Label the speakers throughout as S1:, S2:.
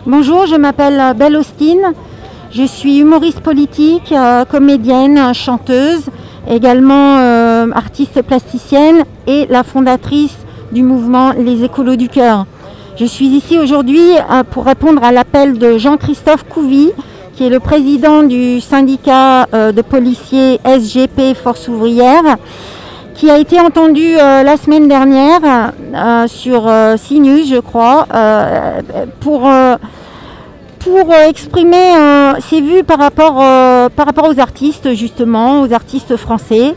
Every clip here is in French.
S1: Bonjour, je m'appelle Belle Austin. Je suis humoriste politique, comédienne, chanteuse, également artiste plasticienne et la fondatrice du mouvement Les Écolos du Cœur. Je suis ici aujourd'hui pour répondre à l'appel de Jean-Christophe Couvi, qui est le président du syndicat de policiers SGP Force Ouvrière, qui a été entendu la semaine dernière sur CNews, je crois, pour exprimer ses vues par rapport aux artistes, justement, aux artistes français.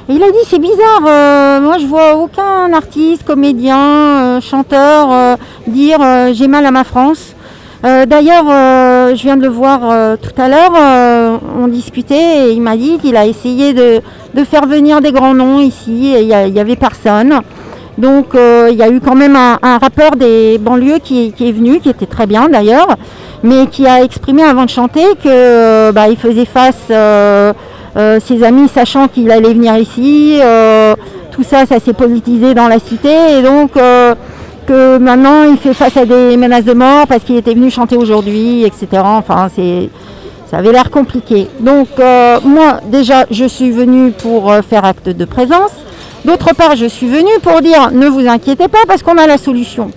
S1: Et il a dit, c'est bizarre, moi je vois aucun artiste, comédien, chanteur dire j'ai mal à ma France. D'ailleurs, je viens de le voir tout à l'heure, on discutait et il m'a dit qu'il a essayé de faire venir des grands noms ici et il y avait personne. Donc il y a eu quand même un rappeur des banlieues qui est venu, qui était très bien d'ailleurs, mais qui a exprimé avant de chanter que il faisait face ses amis sachant qu'il allait venir ici. Tout ça s'est politisé dans la cité et donc que maintenant il fait face à des menaces de mort parce qu'il était venu chanter aujourd'hui, etc. Enfin, ça avait l'air compliqué. Donc moi déjà je suis venue pour faire acte de présence. D'autre part, je suis venue pour dire ne vous inquiétez pas parce qu'on a la solution.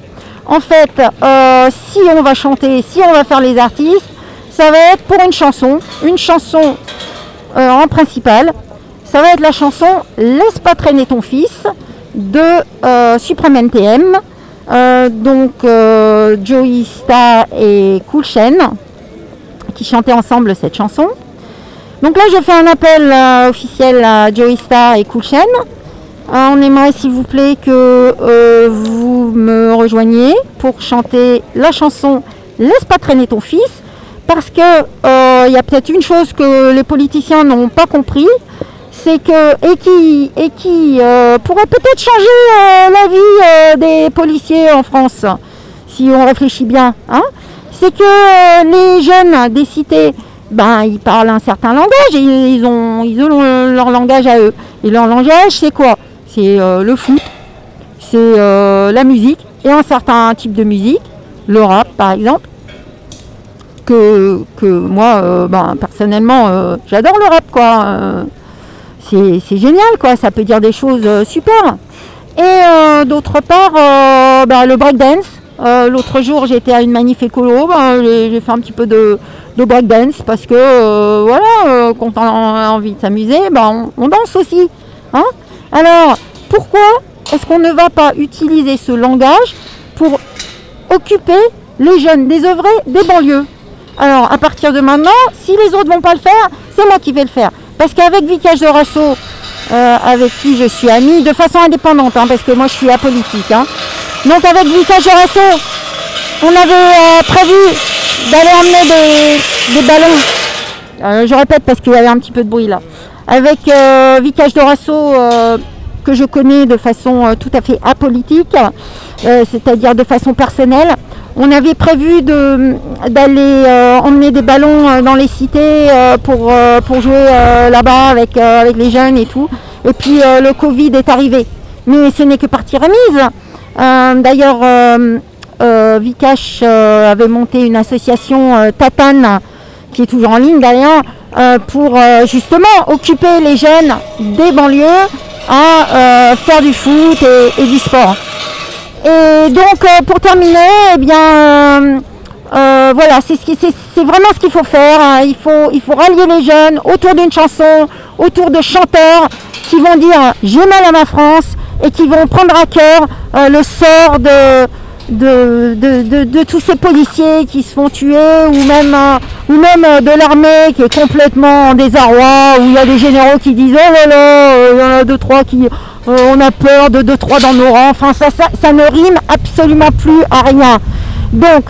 S1: En fait, si on va chanter, si on va faire les artistes, ça va être pour une chanson en principal. Ça va être la chanson Laisse pas traîner ton fils de Supreme NTM. Donc Joey Starr et Cool Chain qui chantaient ensemble cette chanson. Donc là je fais un appel officiel à Joey Starr et Cool Chain. On aimerait s'il vous plaît que vous me rejoigniez pour chanter la chanson Laisse pas traîner ton fils, parce que il y a peut-être une chose que les politiciens n'ont pas compris, c'est que et qui pourrait peut-être changer la vie des policiers en France, si on réfléchit bien, hein, c'est que les jeunes des cités, ils parlent un certain langage et ils ont leur langage à eux. Et leur langage, c'est quoi? C'est le foot, c'est la musique et un certain type de musique, le rap par exemple, que moi personnellement j'adore le rap quoi. C'est génial quoi, ça peut dire des choses super. Et d'autre part, le breakdance. L'autre jour j'étais à une manif écolo, j'ai fait un petit peu de breakdance parce que quand on a envie de s'amuser, on danse aussi. Hein. Alors pourquoi est-ce qu'on ne va pas utiliser ce langage pour occuper les jeunes désœuvrés des banlieues? Alors à partir de maintenant, si les autres ne vont pas le faire, c'est moi qui vais le faire. Parce qu'avec Vikash de Rasso, avec qui je suis amie, de façon indépendante, parce que moi je suis apolitique. Donc avec Vikash de Rasso, on avait prévu d'aller emmener des ballons. Je répète parce qu'il y avait un petit peu de bruit là. Avec Vikash de Rasso, que je connais de façon tout à fait apolitique, c'est-à-dire de façon personnelle. On avait prévu d'aller emmener des ballons dans les cités pour jouer là-bas avec les jeunes et tout. Et puis le Covid est arrivé. Mais ce n'est que partie remise. D'ailleurs, Vikash avait monté une association Tatane, qui est toujours en ligne d'ailleurs, pour justement occuper les jeunes des banlieues à faire du foot et du sport. Et donc pour terminer, voilà, c'est vraiment ce qu'il faut faire. Il faut rallier les jeunes autour d'une chanson, autour de chanteurs qui vont dire j'ai mal à ma France et qui vont prendre à cœur le sort de tous ces policiers qui se font tuer, ou même de l'armée qui est complètement en désarroi, où il y a des généraux qui disent oh là là, il y en a 2-3 qui on a peur de 2-3 dans nos rangs. Enfin ça ne rime absolument plus à rien. Donc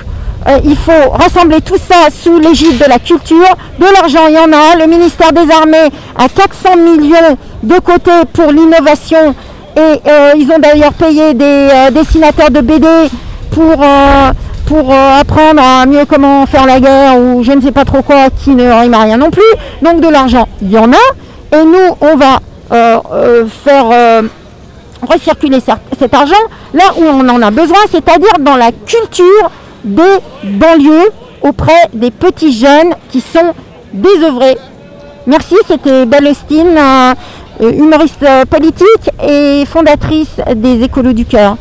S1: il faut rassembler tout ça sous l'égide de la culture. De l'argent il y en a, le ministère des Armées a 400 millions de côté pour l'innovation et ils ont d'ailleurs payé des dessinateurs de BD pour apprendre à mieux comment faire la guerre ou je ne sais pas trop quoi, qui ne rime à rien non plus. Donc de l'argent il y en a et nous on va faire recirculer cet argent là où on en a besoin, c'est-à-dire dans la culture des banlieues auprès des petits jeunes qui sont désœuvrés. Merci, c'était Belle Austin, humoriste politique et fondatrice des Écolos du Cœur.